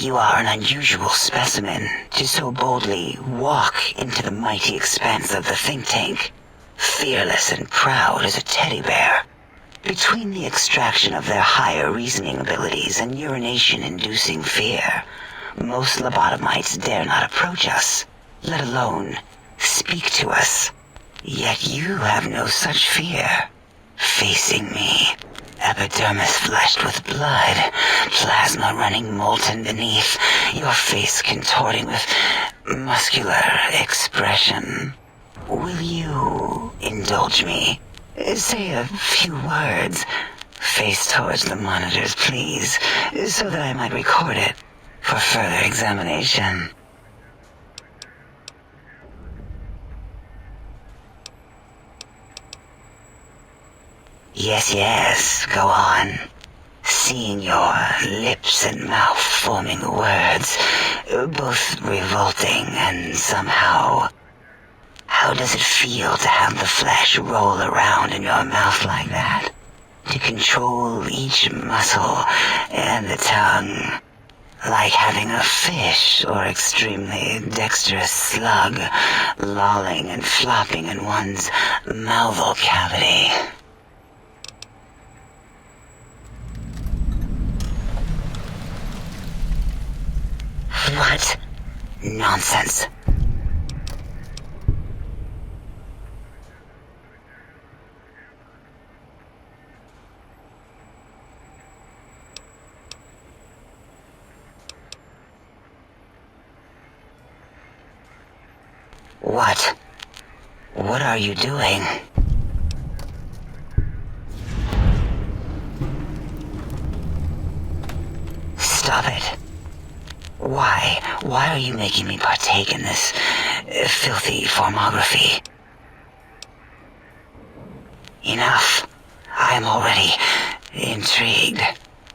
You are an unusual specimen to so boldly walk into the mighty expanse of the think tank, fearless and proud as a teddy bear. Between the extraction of their higher reasoning abilities and urination-inducing fear, most lobotomites dare not approach us, let alone speak to us. Yet you have no such fear. Facing me, epidermis fleshed with blood, plasma running molten beneath, your face contorting with muscular expression. Will you indulge me? Say a few words. Face towards the monitors, please, so that I might record it for further examination. Yes, go on. Seeing your lips and mouth forming words, both revolting and somehow... How does it feel to have the flesh roll around in your mouth like that? To control each muscle and the tongue, like having a fish or extremely dexterous slug lolling and flopping in one's malval cavity. What? Nonsense. What? What are you doing? Stop it. Why? Why are you making me partake in this filthy formography? Enough. I am already intrigued.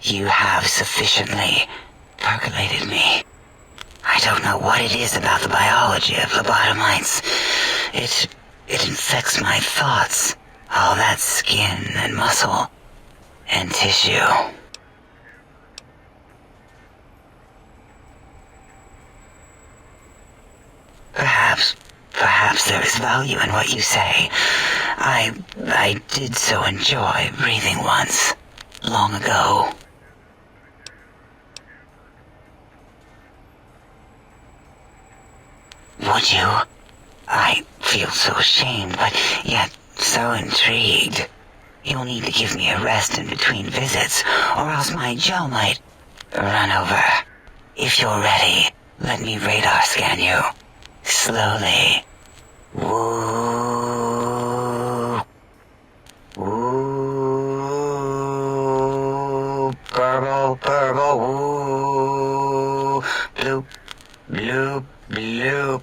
You have sufficiently percolated me. I don't know what it is about the biology of lobotomites. It infects my thoughts. All that skin and muscle and tissue. Perhaps there is value in what you say. I did so enjoy breathing once, long ago. Would you? I feel so ashamed, but yet so intrigued. You'll need to give me a rest in between visits, or else my jaw might run over. If you're ready, let me radar scan you. Slowly. Woo. Woo. Purple, purple, woo. Bloop, bloop, bloop.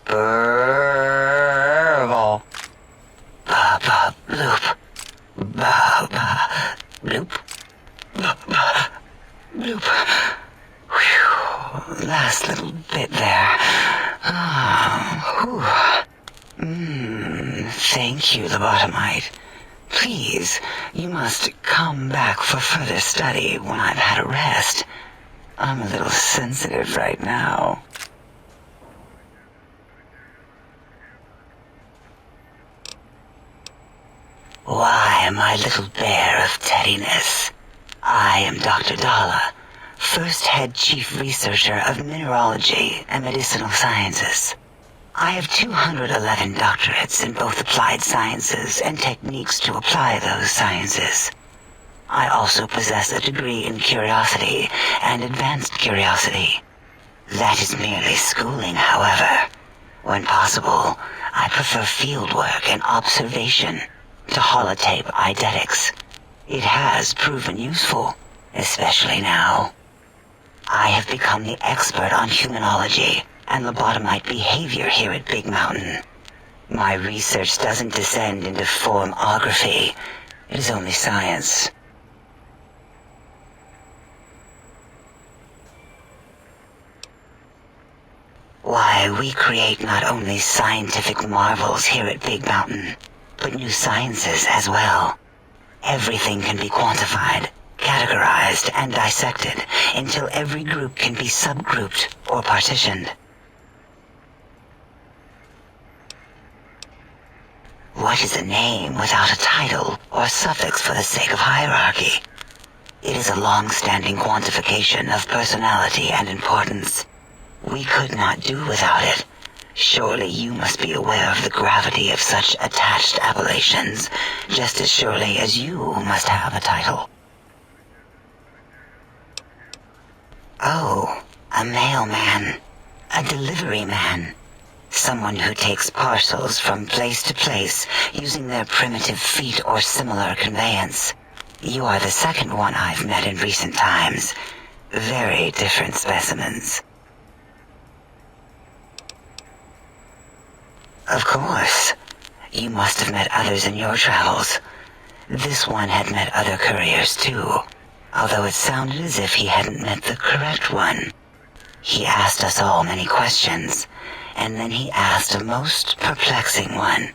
Purple. Ba, ba, bloop. Ba, ba, bloop. Ba, ba, bloop. Whew. Last little bit there. Thank you, lobotomite. Please, you must come back for further study when I've had a rest. I'm a little sensitive right now. Why, my little bear of teddiness. I am Dr. Dalla, first head chief researcher of mineralogy and medicinal sciences. I have 211 doctorates in both applied sciences and techniques to apply those sciences. I also possess a degree in curiosity and advanced curiosity. That is merely schooling, however. When possible, I prefer fieldwork and observation to holotape eidetics. It has proven useful, especially now. I have become the expert on humanology and lobotomite behavior here at Big Mountain. My research doesn't descend into formography. It is only science. Why, we create not only scientific marvels here at Big Mountain, but new sciences as well. Everything can be quantified, categorized and dissected until every group can be subgrouped or partitioned. What is a name without a title or suffix for the sake of hierarchy? It is a long-standing quantification of personality and importance. We could not do without it. Surely you must be aware of the gravity of such attached appellations, just as surely as you must have a title. Oh, a mailman, a delivery man, someone who takes parcels from place to place using their primitive feet or similar conveyance. You are the second one I've met in recent times. Very different specimens. Of course. You must have met others in your travels. This one had met other couriers too, although it sounded as if he hadn't met the correct one. He asked us all many questions, and then he asked a most perplexing one.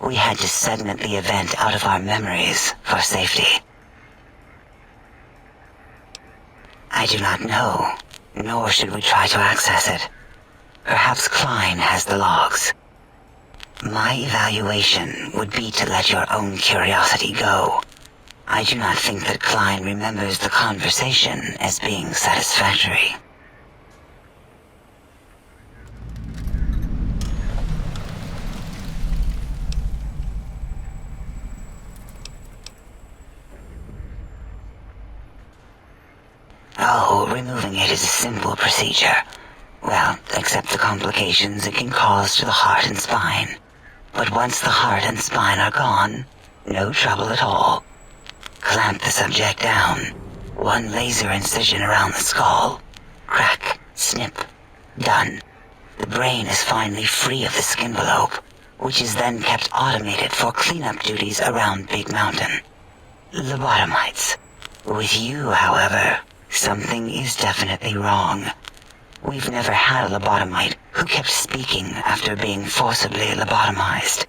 We had to segment the event out of our memories for safety. I do not know, nor should we try to access it. Perhaps Klein has the logs. My evaluation would be to let your own curiosity go. I do not think that Klein remembers the conversation as being satisfactory. Oh, removing it is a simple procedure. Well, except the complications it can cause to the heart and spine. But once the heart and spine are gone, no trouble at all. Clamp the subject down. One laser incision around the skull. Crack, snip, done. The brain is finally free of the skin envelope, which is then kept automated for cleanup duties around Big Mountain. Lobotomites. With you, however, something is definitely wrong. We've never had a lobotomite who kept speaking after being forcibly lobotomized.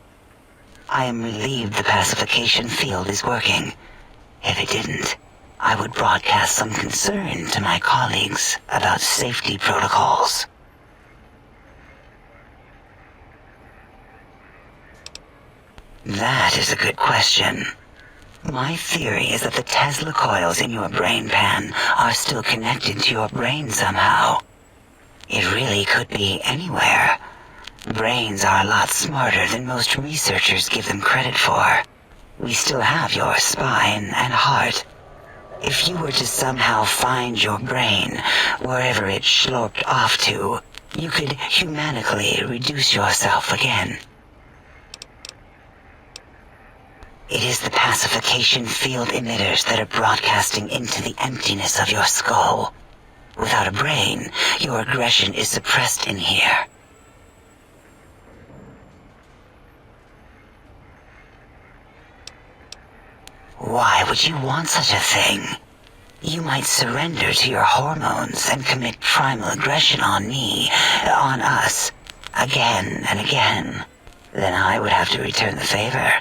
I am relieved the pacification field is working. If it didn't, I would broadcast some concern to my colleagues about safety protocols. That is a good question. My theory is that the Tesla coils in your brain pan are still connected to your brain somehow. It really could be anywhere. Brains are a lot smarter than most researchers give them credit for. We still have your spine and heart. If you were to somehow find your brain, wherever it sloped off to, you could humanically reduce yourself again. It is the pacification field emitters that are broadcasting into the emptiness of your skull. Without a brain, your aggression is suppressed in here. Why would you want such a thing? You might surrender to your hormones and commit primal aggression on me, on us, again and again. Then I would have to return the favor,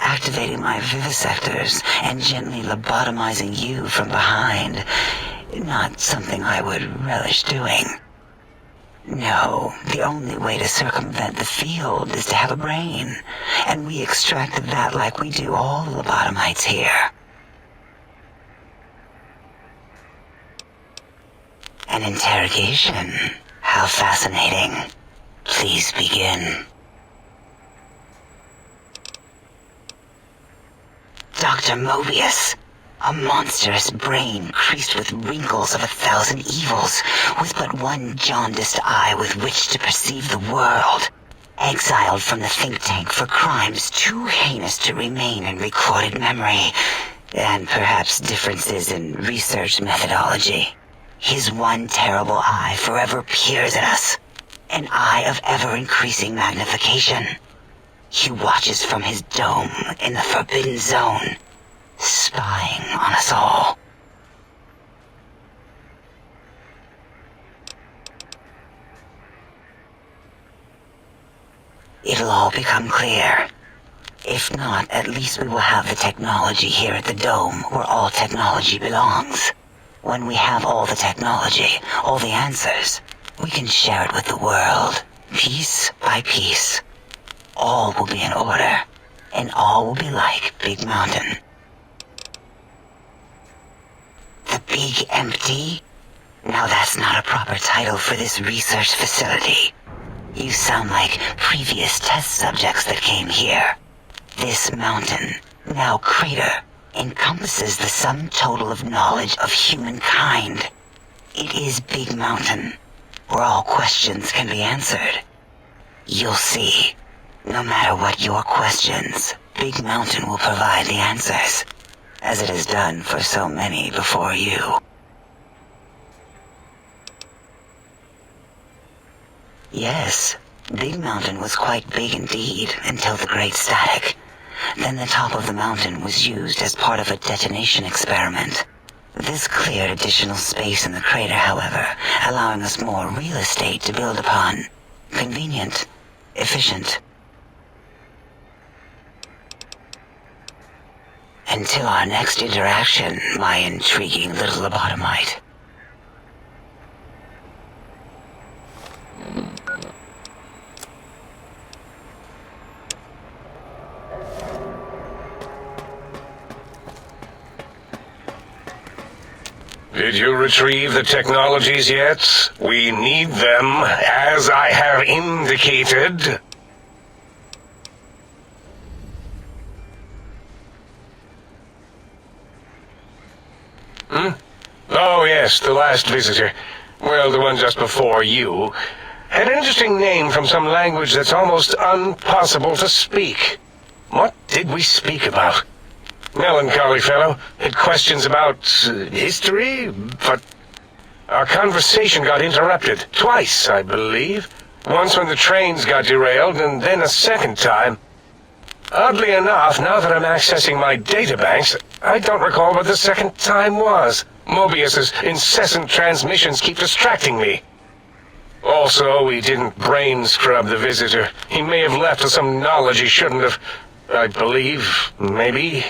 activating my vivisectors and gently lobotomizing you from behind. Not something I would relish doing. No, the only way to circumvent the field is to have a brain, and we extracted that like we do all the lobotomites here. An interrogation? How fascinating. Please begin. Dr. Mobius. A monstrous brain creased with wrinkles of 1,000 evils, with but one jaundiced eye with which to perceive the world. Exiled from the think tank for crimes too heinous to remain in recorded memory, and perhaps differences in research methodology. His one terrible eye forever peers at us, an eye of ever-increasing magnification. He watches from his dome in the Forbidden Zone, spying on us all. It'll all become clear. If not, at least we will have the technology here at the Dome, where all technology belongs. When we have all the technology, all the answers, we can share it with the world, piece by piece. All will be in order, and all will be like Big Mountain. The Big Empty? Now that's not a proper title for this research facility. You sound like previous test subjects that came here. This mountain, now crater, encompasses the sum total of knowledge of humankind. It is Big Mountain, where all questions can be answered. You'll see. No matter what your questions, Big Mountain will provide the answers, as it has done for so many before you. Yes, Big Mountain was quite big indeed until the Great Static. Then the top of the mountain was used as part of a detonation experiment. This cleared additional space in the crater, however, allowing us more real estate to build upon. Convenient, efficient. Until our next interaction, my intriguing little lobotomite. Did you retrieve the technologies yet? We need them, as I have indicated. Oh, yes, the last visitor. Well, the one just before you. Had an interesting name from some language that's almost impossible to speak. What did we speak about? Melancholy fellow. Had questions about history, but our conversation got interrupted. Twice, I believe. Once when the trains got derailed, and then a second time. Oddly enough, now that I'm accessing my databanks, I don't recall what the second time was. Mobius's incessant transmissions keep distracting me. Also, we didn't brain scrub the visitor. He may have left with some knowledge he shouldn't have. I believe, maybe.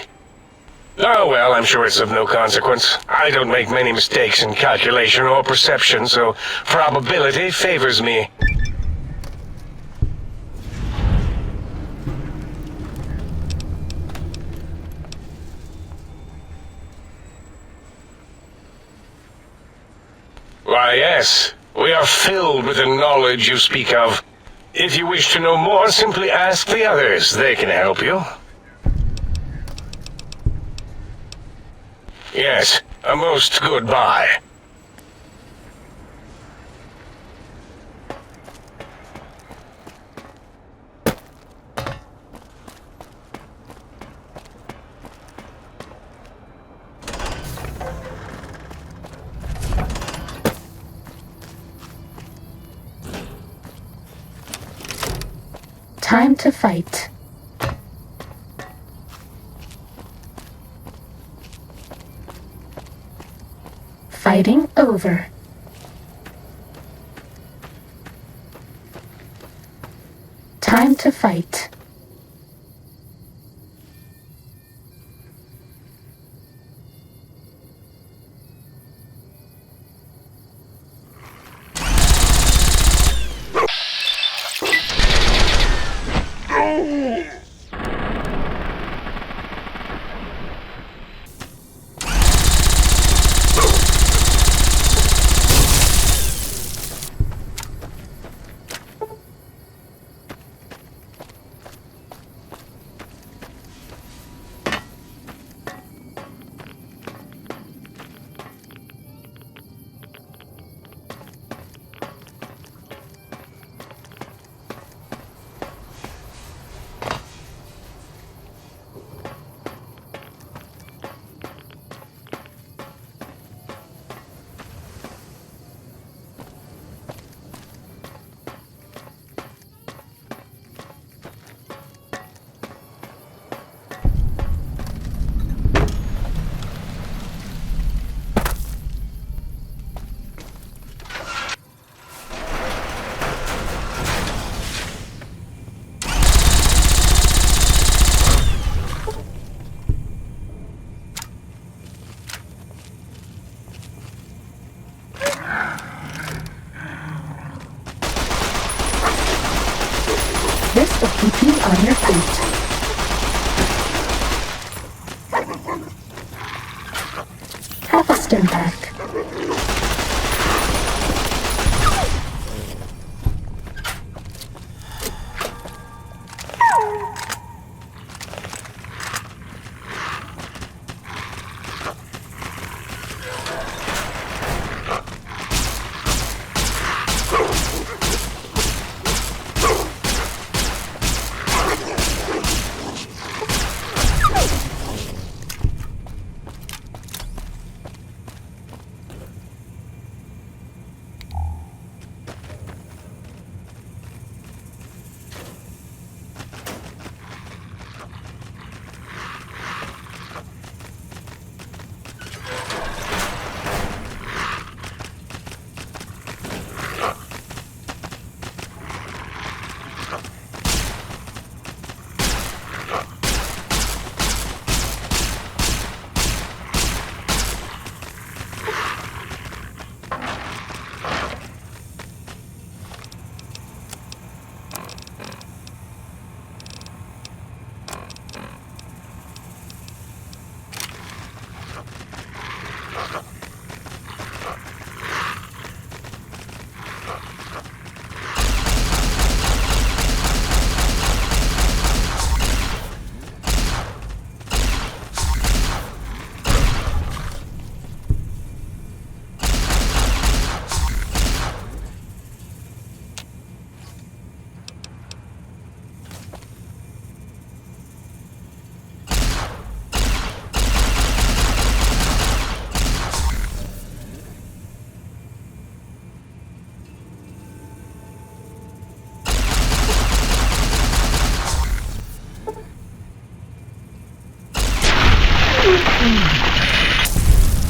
Oh well, I'm sure it's of no consequence. I don't make many mistakes in calculation or perception, so probability favors me. Why, yes. We are filled with the knowledge you speak of. If you wish to know more, simply ask the others. They can help you. Yes, a most goodbye. Time to fight. Fighting over. Time to fight. This will keep you on your feet. Have a stim pack.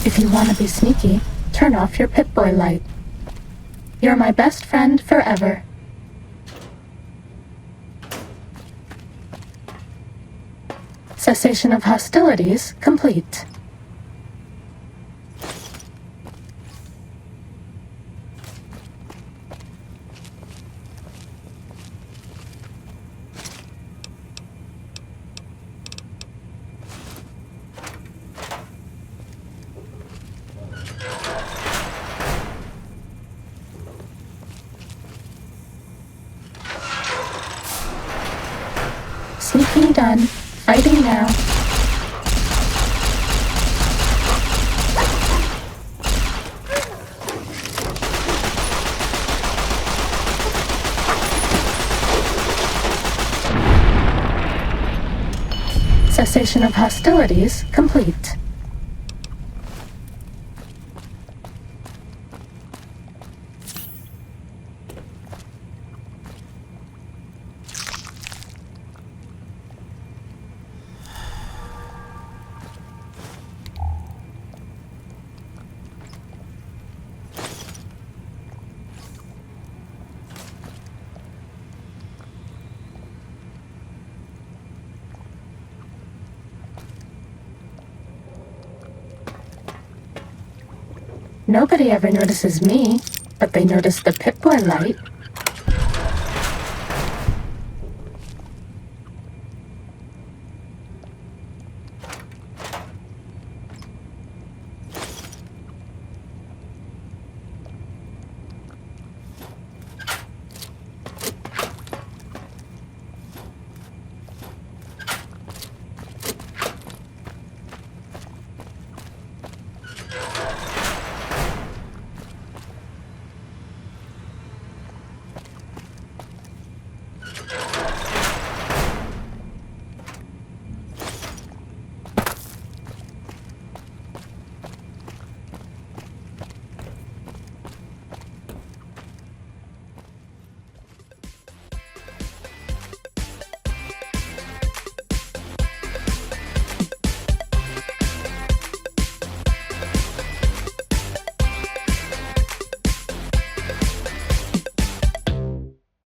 If you want to be sneaky, turn off your Pip-Boy light. You're my best friend forever. Cessation of hostilities complete. Sneaking done. Fighting now. Cessation of hostilities complete. Nobody ever notices me, but they notice the Pip-Boy light.